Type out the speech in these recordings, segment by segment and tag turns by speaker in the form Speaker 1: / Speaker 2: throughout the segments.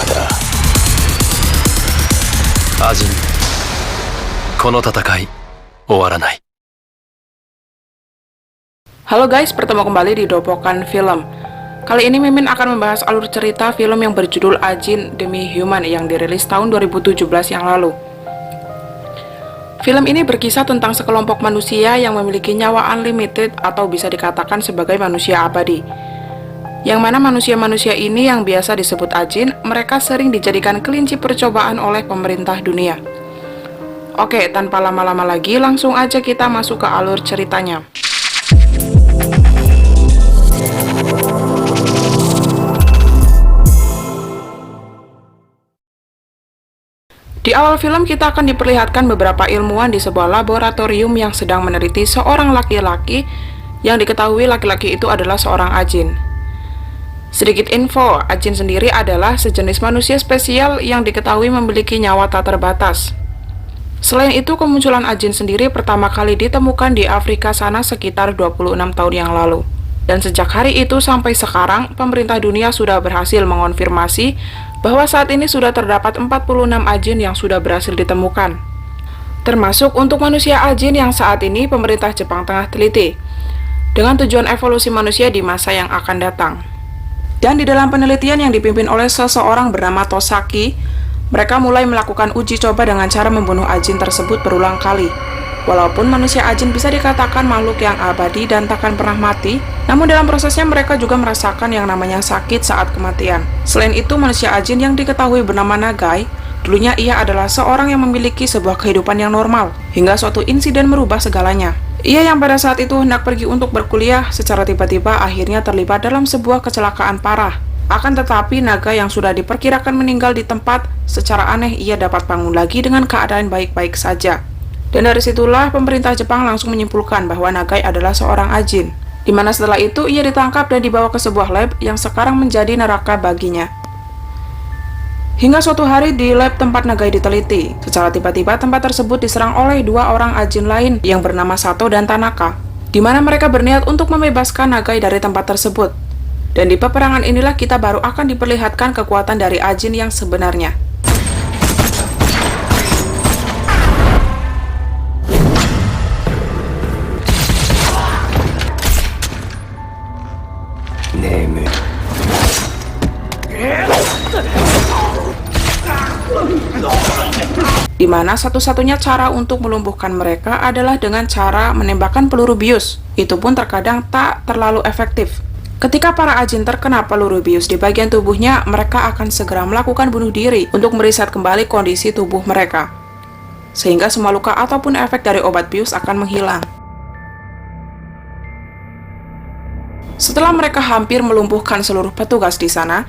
Speaker 1: だ。アジン、この戦い終わらない。
Speaker 2: Halo guys, bertemu kembali di Dopokan Film. Kali ini Mimin akan membahas alur cerita film yang berjudul Ajin Demi Human yang dirilis tahun 2017 yang lalu. Film ini berkisah tentang sekelompok manusia yang memiliki nyawa unlimited atau bisa dikatakan sebagai manusia abadi. Yang mana manusia-manusia ini yang biasa disebut Ajin, mereka sering dijadikan kelinci percobaan oleh pemerintah dunia. Oke, tanpa lama-lama lagi, langsung aja kita masuk ke alur ceritanya. Di awal film kita akan diperlihatkan beberapa ilmuwan di sebuah laboratorium yang sedang meneliti seorang laki-laki yang diketahui laki-laki itu adalah seorang Ajin. Sedikit info, Ajin sendiri adalah sejenis manusia spesial yang diketahui memiliki nyawa tak terbatas. Selain itu, kemunculan Ajin sendiri pertama kali ditemukan di Afrika sana sekitar 26 tahun yang lalu. Dan sejak hari itu sampai sekarang, pemerintah dunia sudah berhasil mengonfirmasi bahwa saat ini sudah terdapat 46 Ajin yang sudah berhasil ditemukan. Termasuk untuk manusia Ajin yang saat ini pemerintah Jepang tengah teliti, dengan tujuan evolusi manusia di masa yang akan datang. Dan di dalam penelitian yang dipimpin oleh seseorang bernama Tosaki, mereka mulai melakukan uji coba dengan cara membunuh Ajin tersebut berulang kali. Walaupun manusia Ajin bisa dikatakan makhluk yang abadi dan takkan pernah mati, namun dalam prosesnya mereka juga merasakan yang namanya sakit saat kematian. Selain itu, manusia Ajin yang diketahui bernama Nagai, dulunya ia adalah seorang yang memiliki sebuah kehidupan yang normal, hingga suatu insiden merubah segalanya. Ia yang pada saat itu hendak pergi untuk berkuliah, secara tiba-tiba akhirnya terlibat dalam sebuah kecelakaan parah. Akan tetapi, Naga yang sudah diperkirakan meninggal di tempat, secara aneh ia dapat bangun lagi dengan keadaan baik-baik saja. Dan dari situlah pemerintah Jepang langsung menyimpulkan bahwa Nagai adalah seorang Ajin, di mana setelah itu ia ditangkap dan dibawa ke sebuah lab yang sekarang menjadi neraka baginya. Hingga suatu hari di lab tempat Nagai diteliti, secara tiba-tiba tempat tersebut diserang oleh dua orang Ajin lain yang bernama Sato dan Tanaka, di mana mereka berniat untuk membebaskan Nagai dari tempat tersebut. Dan di peperangan inilah kita baru akan diperlihatkan kekuatan dari Ajin yang sebenarnya. Di mana satu-satunya cara untuk melumpuhkan mereka adalah dengan cara menembakkan peluru bius. Itu pun terkadang tak terlalu efektif. Ketika para Ajin terkena peluru bius di bagian tubuhnya, mereka akan segera melakukan bunuh diri untuk mereset kembali kondisi tubuh mereka, sehingga semua luka ataupun efek dari obat bius akan menghilang. Setelah mereka hampir melumpuhkan seluruh petugas di sana,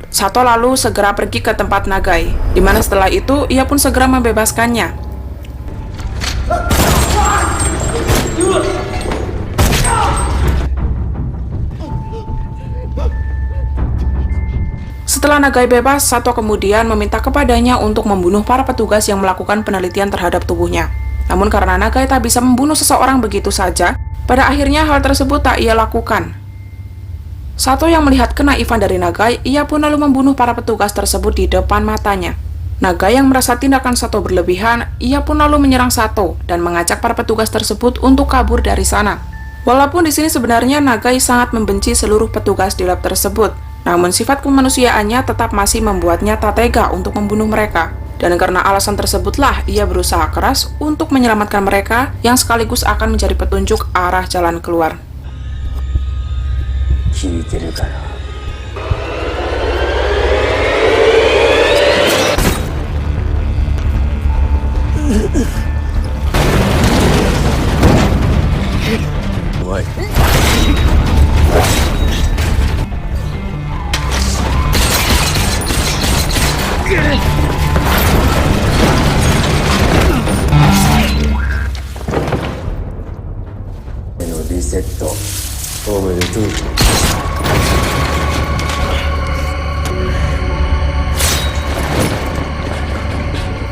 Speaker 2: Sato lalu segera pergi ke tempat Nagai, di mana setelah itu ia pun segera membebaskannya. Setelah Nagai bebas, Sato kemudian meminta kepadanya untuk membunuh para petugas yang melakukan penelitian terhadap tubuhnya. Namun karena Nagai tak bisa membunuh seseorang begitu saja, pada akhirnya hal tersebut tak ia lakukan. Sato yang melihat kenaifan dari Nagai, ia pun lalu membunuh para petugas tersebut di depan matanya. Nagai yang merasa tindakan Sato berlebihan, ia pun lalu menyerang Sato dan mengajak para petugas tersebut untuk kabur dari sana. Walaupun di sini sebenarnya Nagai sangat membenci seluruh petugas di lab tersebut, namun sifat kemanusiaannya tetap masih membuatnya tak tega untuk membunuh mereka. Dan karena alasan tersebutlah ia berusaha keras untuk menyelamatkan mereka yang sekaligus akan menjadi petunjuk arah jalan keluar.
Speaker 3: 聞いてるから。
Speaker 1: おい。
Speaker 3: のリセットおめでとう。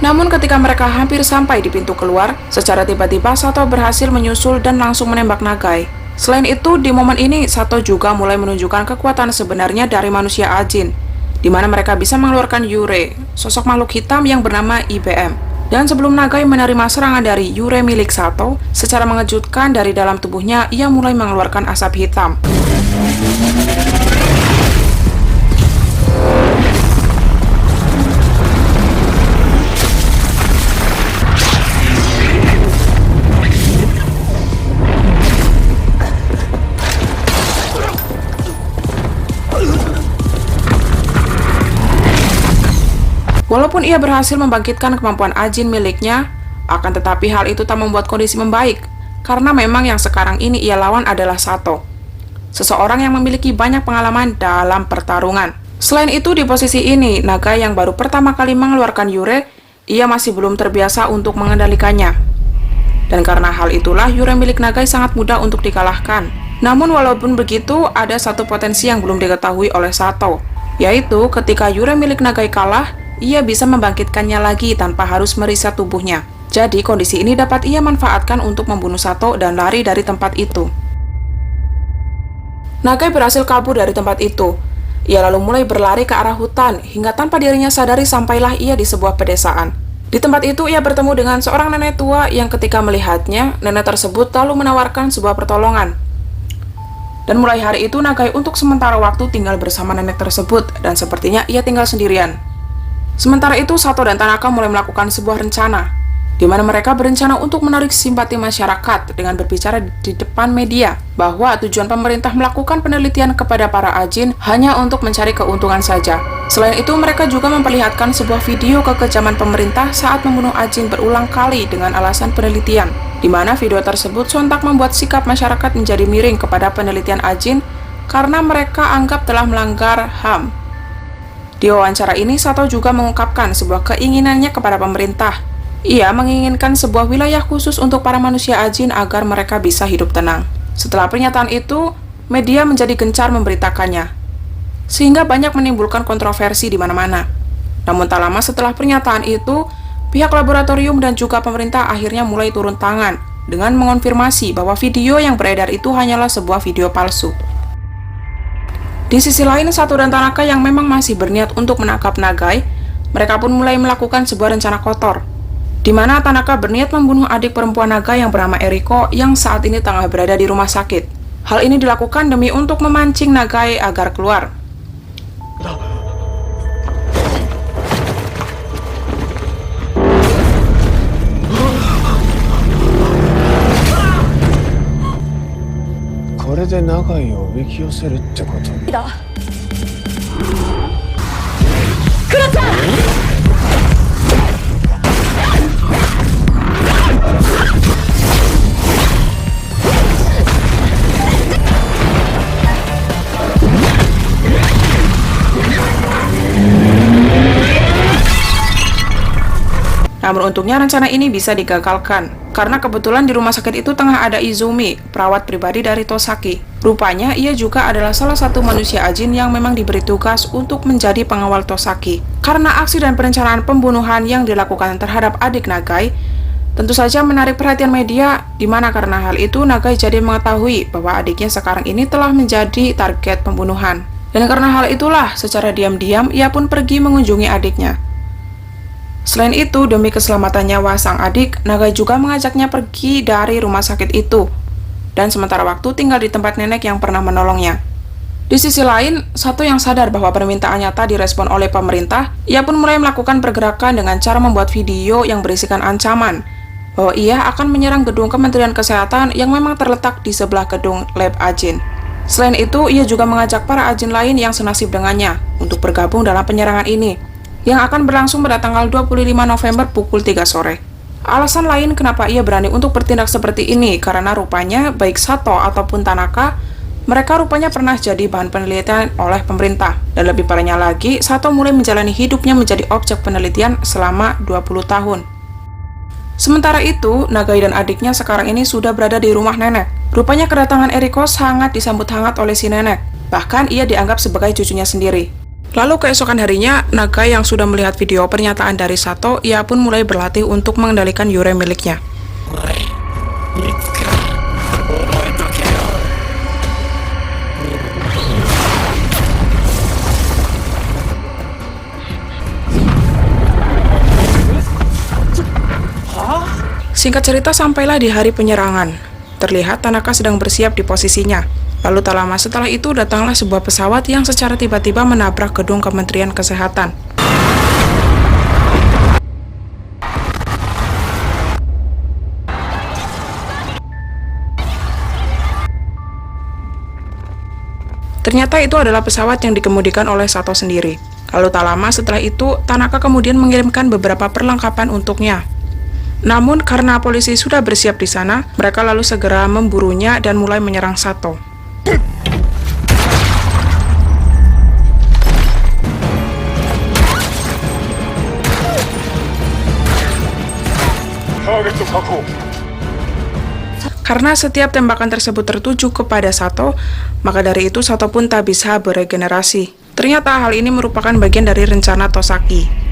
Speaker 2: Namun ketika mereka hampir sampai di pintu keluar, secara tiba-tiba Sato berhasil menyusul dan langsung menembak Nagai. Selain itu, di momen ini Sato juga mulai menunjukkan kekuatan sebenarnya dari manusia Ajin, di mana mereka bisa mengeluarkan Yurei, sosok makhluk hitam yang bernama IBM. Dan sebelum Nagai menerima serangan dari Yurei milik Sato, secara mengejutkan dari dalam tubuhnya ia mulai mengeluarkan asap hitam. Walaupun ia berhasil membangkitkan kemampuan Ajin miliknya, akan tetapi hal itu tak membuat kondisi membaik, karena memang yang sekarang ini ia lawan adalah Sato, seseorang yang memiliki banyak pengalaman dalam pertarungan. Selain itu, di posisi ini, Nagai yang baru pertama kali mengeluarkan Yurei, ia masih belum terbiasa untuk mengendalikannya. Dan karena hal itulah, Yurei milik Nagai sangat mudah untuk dikalahkan. Namun walaupun begitu, ada satu potensi yang belum diketahui oleh Sato, yaitu ketika Yurei milik Nagai kalah, ia bisa membangkitkannya lagi tanpa harus mereset tubuhnya. Jadi kondisi ini dapat ia manfaatkan untuk membunuh Sato dan lari dari tempat itu. Nagai berhasil kabur dari tempat itu. Ia lalu mulai berlari ke arah hutan hingga tanpa dirinya sadari sampailah ia di sebuah pedesaan. Di tempat itu ia bertemu dengan seorang nenek tua yang ketika melihatnya, nenek tersebut lalu menawarkan sebuah pertolongan. Dan mulai hari itu Nagai untuk sementara waktu tinggal bersama nenek tersebut dan sepertinya ia tinggal sendirian. Sementara itu, Sato dan Tanaka mulai melakukan sebuah rencana, di mana mereka berencana untuk menarik simpati masyarakat dengan berbicara di depan media bahwa tujuan pemerintah melakukan penelitian kepada para Ajin hanya untuk mencari keuntungan saja. Selain itu, mereka juga memperlihatkan sebuah video kekejaman pemerintah saat membunuh Ajin berulang kali dengan alasan penelitian, di mana video tersebut sontak membuat sikap masyarakat menjadi miring kepada penelitian Ajin karena mereka anggap telah melanggar HAM. Di wawancara ini, Sato juga mengungkapkan sebuah keinginannya kepada pemerintah. Ia menginginkan sebuah wilayah khusus untuk para manusia Ajin agar mereka bisa hidup tenang. Setelah pernyataan itu, media menjadi gencar memberitakannya, sehingga banyak menimbulkan kontroversi di mana-mana. Namun tak lama setelah pernyataan itu, pihak laboratorium dan juga pemerintah akhirnya mulai turun tangan dengan mengonfirmasi bahwa video yang beredar itu hanyalah sebuah video palsu. Di sisi lain, Sato dan Tanaka yang memang masih berniat untuk menangkap Nagai, mereka pun mulai melakukan sebuah rencana kotor, di mana Tanaka berniat membunuh adik perempuan Nagai yang bernama Eriko yang saat ini tengah berada di rumah sakit. Hal ini dilakukan demi untuk memancing Nagai agar keluar.
Speaker 3: Ini Nagaiをおびき寄せるってこと？
Speaker 4: クロちゃん！Namun
Speaker 2: untungnya rencana ini bisa digagalkan, karena kebetulan di rumah sakit itu tengah ada Izumi, perawat pribadi dari Tosaki. Rupanya ia juga adalah salah satu manusia Ajin yang memang diberi tugas untuk menjadi pengawal Tosaki. Karena aksi dan perencanaan pembunuhan yang dilakukan terhadap adik Nagai, tentu saja menarik perhatian media, di mana karena hal itu Nagai jadi mengetahui bahwa adiknya sekarang ini telah menjadi target pembunuhan. Dan karena hal itulah, secara diam-diam ia pun pergi mengunjungi adiknya. Selain itu, demi keselamatan nyawa sang adik, Nagai juga mengajaknya pergi dari rumah sakit itu, dan sementara waktu tinggal di tempat nenek yang pernah menolongnya. Di sisi lain, Sato yang sadar bahwa permintaannya tak direspon oleh pemerintah, ia pun mulai melakukan pergerakan dengan cara membuat video yang berisikan ancaman, bahwa ia akan menyerang gedung Kementerian Kesehatan yang memang terletak di sebelah gedung Lab Ajin. Selain itu, ia juga mengajak para Ajin lain yang senasib dengannya untuk bergabung dalam penyerangan ini, yang akan berlangsung pada tanggal 25 November pukul 3 sore. Alasan lain kenapa ia berani untuk bertindak seperti ini karena rupanya baik Sato ataupun Tanaka, mereka rupanya pernah jadi bahan penelitian oleh pemerintah. Dan lebih parahnya lagi, Sato mulai menjalani hidupnya menjadi objek penelitian selama 20 tahun. Sementara itu, Nagai dan adiknya sekarang ini sudah berada di rumah nenek. Rupanya kedatangan Eriko sangat disambut hangat oleh si nenek. Bahkan ia dianggap sebagai cucunya sendiri. Lalu keesokan harinya, Nagai yang sudah melihat video pernyataan dari Sato, ia pun mulai berlatih untuk mengendalikan Yurei miliknya. Singkat cerita, sampailah di hari penyerangan. Terlihat Tanaka sedang bersiap di posisinya. Lalu tak lama setelah itu datanglah sebuah pesawat yang secara tiba-tiba menabrak gedung Kementerian Kesehatan. Ternyata itu adalah pesawat yang dikemudikan oleh Sato sendiri. Lalu tak lama setelah itu, Tanaka kemudian mengirimkan beberapa perlengkapan untuknya. Namun karena polisi sudah bersiap di sana, mereka lalu segera memburunya dan mulai menyerang Sato. Karena setiap tembakan tersebut tertuju kepada Sato, maka dari itu Sato pun tak bisa beregenerasi. Ternyata hal ini merupakan bagian dari rencana Tosaki.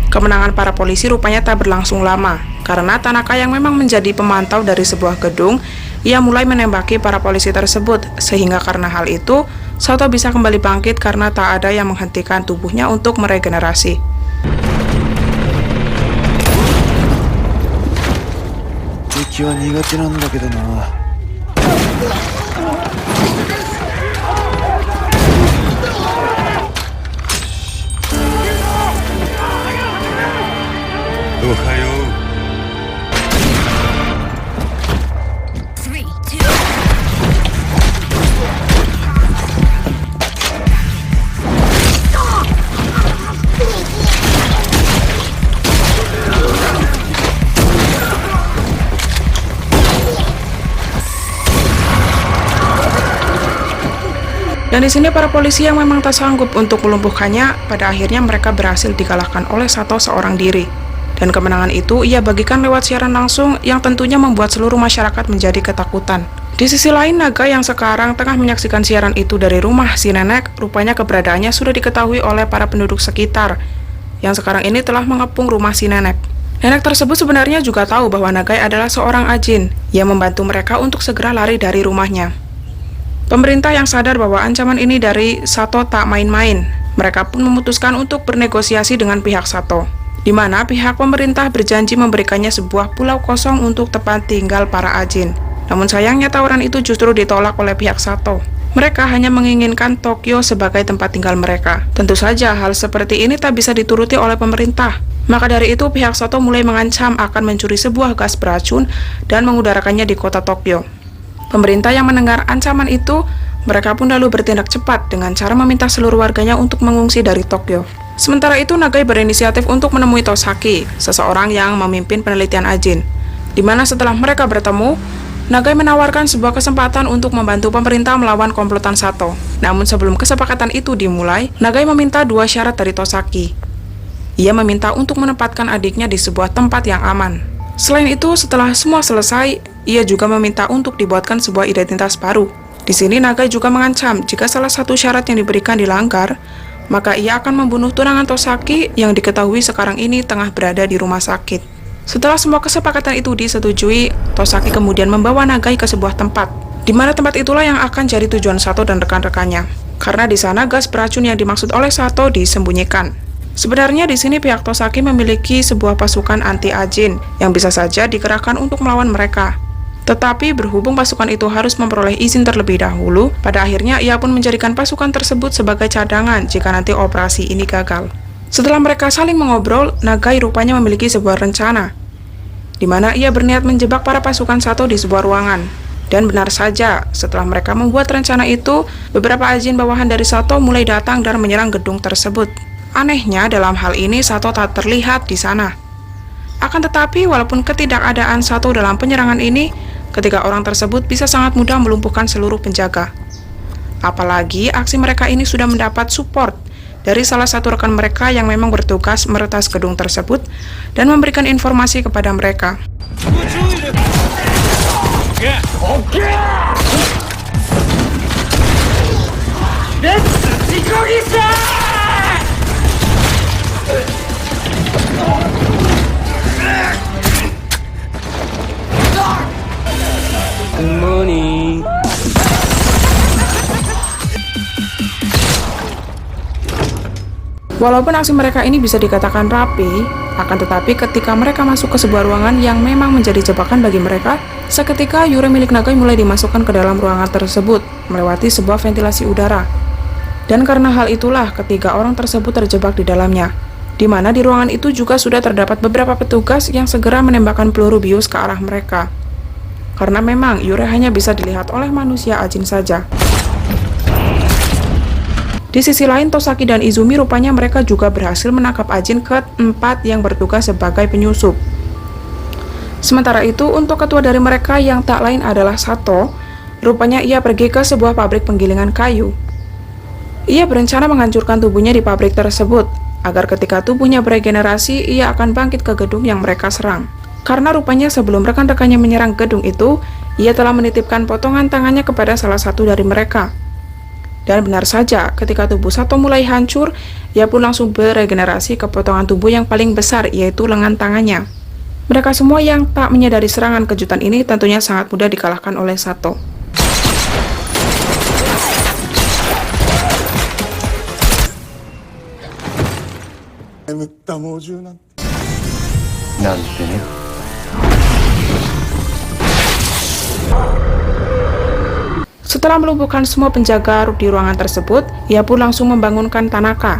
Speaker 2: Kemenangan para polisi rupanya tak berlangsung lama, karena Tanaka yang memang menjadi pemantau dari sebuah gedung, ia mulai menembaki para polisi tersebut, sehingga karena hal itu, Sato bisa kembali bangkit karena tak ada yang menghentikan tubuhnya untuk meregenerasi. Dan di sini para polisi yang memang tak sanggup untuk melumpuhkannya, pada akhirnya mereka berhasil dikalahkan oleh Sato seorang diri. Dan kemenangan itu ia bagikan lewat siaran langsung yang tentunya membuat seluruh masyarakat menjadi ketakutan. Di sisi lain, Naga yang sekarang tengah menyaksikan siaran itu dari rumah si nenek, rupanya keberadaannya sudah diketahui oleh para penduduk sekitar, yang sekarang ini telah mengepung rumah si nenek. Nenek tersebut sebenarnya juga tahu bahwa Nagai adalah seorang ajin yang membantu mereka untuk segera lari dari rumahnya. Pemerintah yang sadar bahwa ancaman ini dari Sato tak main-main, mereka pun memutuskan untuk bernegosiasi dengan pihak Sato, di mana pihak pemerintah berjanji memberikannya sebuah pulau kosong untuk tempat tinggal para ajin. Namun sayangnya tawaran itu justru ditolak oleh pihak Sato. Mereka hanya menginginkan Tokyo sebagai tempat tinggal mereka. Tentu saja hal seperti ini tak bisa dituruti oleh pemerintah. Maka dari itu pihak Sato mulai mengancam akan mencuri sebuah gas beracun dan mengudarakannya di kota Tokyo. Pemerintah yang mendengar ancaman itu, mereka pun lalu bertindak cepat dengan cara meminta seluruh warganya untuk mengungsi dari Tokyo. Sementara itu, Nagai berinisiatif untuk menemui Tosaki, seseorang yang memimpin penelitian ajin. Di mana setelah mereka bertemu, Nagai menawarkan sebuah kesempatan untuk membantu pemerintah melawan komplotan Sato. Namun sebelum kesepakatan itu dimulai, Nagai meminta dua syarat dari Tosaki. Ia meminta untuk menempatkan adiknya di sebuah tempat yang aman. Selain itu, setelah semua selesai, ia juga meminta untuk dibuatkan sebuah identitas baru. Di sini Nagai juga mengancam jika salah satu syarat yang diberikan dilanggar, maka ia akan membunuh tunangan Tosaki yang diketahui sekarang ini tengah berada di rumah sakit. Setelah semua kesepakatan itu disetujui, Tosaki kemudian membawa Nagai ke sebuah tempat, di mana tempat itulah yang akan jadi tujuan Sato dan rekan-rekannya. Karena di sana gas beracun yang dimaksud oleh Sato disembunyikan. Sebenarnya di sini pihak Tosaki memiliki sebuah pasukan anti-ajin yang bisa saja dikerahkan untuk melawan mereka. Tetapi berhubung pasukan itu harus memperoleh izin terlebih dahulu, pada akhirnya ia pun menjadikan pasukan tersebut sebagai cadangan jika nanti operasi ini gagal. Setelah mereka saling mengobrol, Nagai rupanya memiliki sebuah rencana, di mana ia berniat menjebak para pasukan Sato di sebuah ruangan. Dan benar saja, setelah mereka membuat rencana itu, beberapa ajin bawahan dari Sato mulai datang dan menyerang gedung tersebut. Anehnya, dalam hal ini Sato tak terlihat di sana. Akan tetapi, walaupun ketidakadaan Sato dalam penyerangan ini, ketiga orang tersebut bisa sangat mudah melumpuhkan seluruh penjaga. Apalagi aksi mereka ini sudah mendapat support dari salah satu rekan mereka yang memang bertugas meretas gedung tersebut dan memberikan informasi kepada mereka.
Speaker 1: Good morning.
Speaker 2: Walaupun aksi mereka ini bisa dikatakan rapi, akan tetapi ketika mereka masuk ke sebuah ruangan yang memang menjadi jebakan bagi mereka, seketika Yurei milik Nagai mulai dimasukkan ke dalam ruangan tersebut, melewati sebuah ventilasi udara. Dan karena hal itulah ketiga orang tersebut terjebak di dalamnya, di mana di ruangan itu juga sudah terdapat beberapa petugas yang segera menembakkan peluru bius ke arah mereka. Karena memang Yurei hanya bisa dilihat oleh manusia Ajin saja. Di sisi lain, Tosaki dan Izumi rupanya mereka juga berhasil menangkap Ajin keempat yang bertugas sebagai penyusup. Sementara itu, untuk ketua dari mereka yang tak lain adalah Sato, rupanya ia pergi ke sebuah pabrik penggilingan kayu. Ia berencana menghancurkan tubuhnya di pabrik tersebut, agar ketika tubuhnya beregenerasi, ia akan bangkit ke gedung yang mereka serang. Karena rupanya sebelum rekan-rekannya menyerang gedung itu, ia telah menitipkan potongan tangannya kepada salah satu dari mereka. Dan benar saja, ketika tubuh Sato mulai hancur, ia pun langsung beregenerasi ke potongan tubuh yang paling besar, yaitu lengan tangannya. Mereka semua yang tak menyadari serangan kejutan ini tentunya sangat mudah dikalahkan oleh Sato. Setelah melumpuhkan semua penjaga di ruangan tersebut, ia pun langsung membangunkan Tanaka.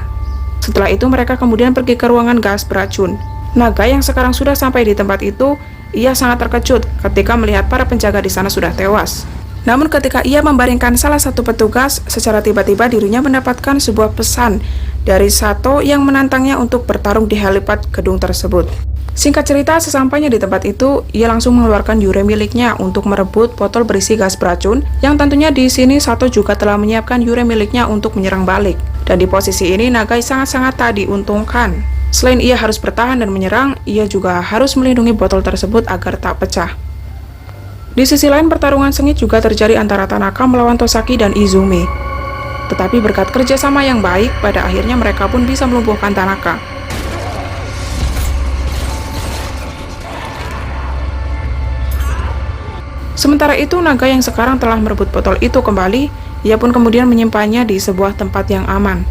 Speaker 2: Setelah itu mereka kemudian pergi ke ruangan gas beracun. Naga yang sekarang sudah sampai di tempat itu, ia sangat terkejut ketika melihat para penjaga di sana sudah tewas. Namun ketika ia membaringkan salah satu petugas, secara tiba-tiba dirinya mendapatkan sebuah pesan dari Sato yang menantangnya untuk bertarung di helipad gedung tersebut. Singkat cerita, sesampainya di tempat itu, ia langsung mengeluarkan Yurei miliknya untuk merebut botol berisi gas beracun, yang tentunya di sini Sato juga telah menyiapkan Yurei miliknya untuk menyerang balik. Dan di posisi ini, Nagai sangat-sangat tak diuntungkan. Selain ia harus bertahan dan menyerang, ia juga harus melindungi botol tersebut agar tak pecah. Di sisi lain, pertarungan sengit juga terjadi antara Tanaka melawan Tosaki dan Izumi. Tetapi berkat kerjasama yang baik, pada akhirnya mereka pun bisa melumpuhkan Tanaka. Sementara itu, Naga yang sekarang telah merebut botol itu kembali, ia pun kemudian menyimpannya di sebuah tempat yang aman.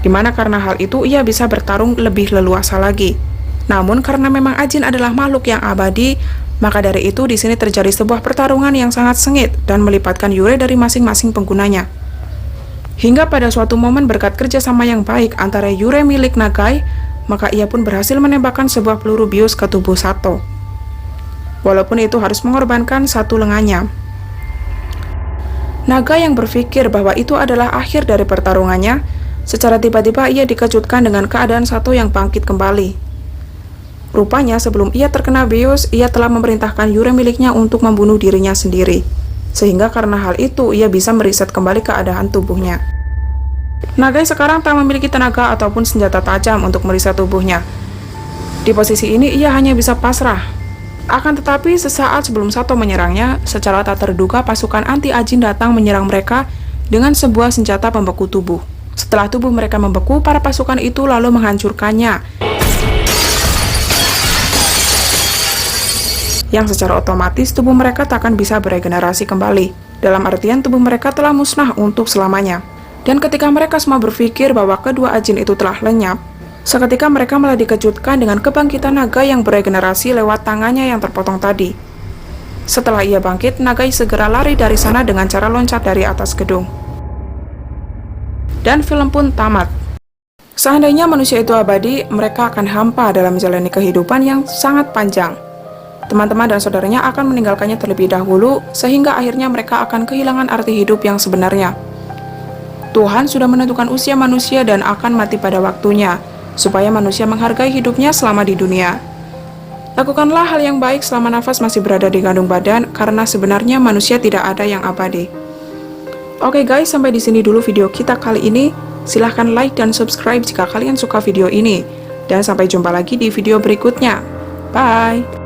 Speaker 2: Dimana karena hal itu, ia bisa bertarung lebih leluasa lagi. Namun karena memang Ajin adalah makhluk yang abadi, maka dari itu di sini terjadi sebuah pertarungan yang sangat sengit dan melibatkan Yurei dari masing-masing penggunanya. Hingga pada suatu momen berkat kerjasama yang baik antara Yurei milik Nagai, maka ia pun berhasil menembakkan sebuah peluru bius ke tubuh Sato. Walaupun itu harus mengorbankan satu lengannya. Naga yang berpikir bahwa itu adalah akhir dari pertarungannya, secara tiba-tiba ia dikejutkan dengan keadaan Sato yang bangkit kembali. Rupanya sebelum ia terkena bius, ia telah memerintahkan Yurei miliknya untuk membunuh dirinya sendiri. Sehingga karena hal itu, ia bisa mereset kembali keadaan tubuhnya. Nagai sekarang tak memiliki tenaga ataupun senjata tajam untuk mereset tubuhnya. Di posisi ini, ia hanya bisa pasrah. Akan tetapi, sesaat sebelum Sato menyerangnya, secara tak terduga pasukan anti-Ajin datang menyerang mereka dengan sebuah senjata pembeku tubuh. Setelah tubuh mereka membeku, para pasukan itu lalu menghancurkannya. Yang secara otomatis tubuh mereka tak akan bisa beregenerasi kembali. Dalam artian tubuh mereka telah musnah untuk selamanya. Dan ketika mereka semua berpikir bahwa kedua Ajin itu telah lenyap, seketika mereka malah dikejutkan dengan kebangkitan naga yang beregenerasi lewat tangannya yang terpotong tadi. Setelah ia bangkit, Nagai segera lari dari sana dengan cara loncat dari atas gedung. Dan film pun tamat. Seandainya manusia itu abadi, mereka akan hampa dalam menjalani kehidupan yang sangat panjang. Teman-teman dan saudaranya akan meninggalkannya terlebih dahulu, sehingga akhirnya mereka akan kehilangan arti hidup yang sebenarnya. Tuhan sudah menentukan usia manusia dan akan mati pada waktunya, supaya manusia menghargai hidupnya selama di dunia. Lakukanlah hal yang baik selama nafas masih berada di kandung badan, karena sebenarnya manusia tidak ada yang abadi. Oke guys, sampai di sini dulu video kita kali ini. Silahkan like dan subscribe jika kalian suka video ini. Dan sampai jumpa lagi di video berikutnya. Bye!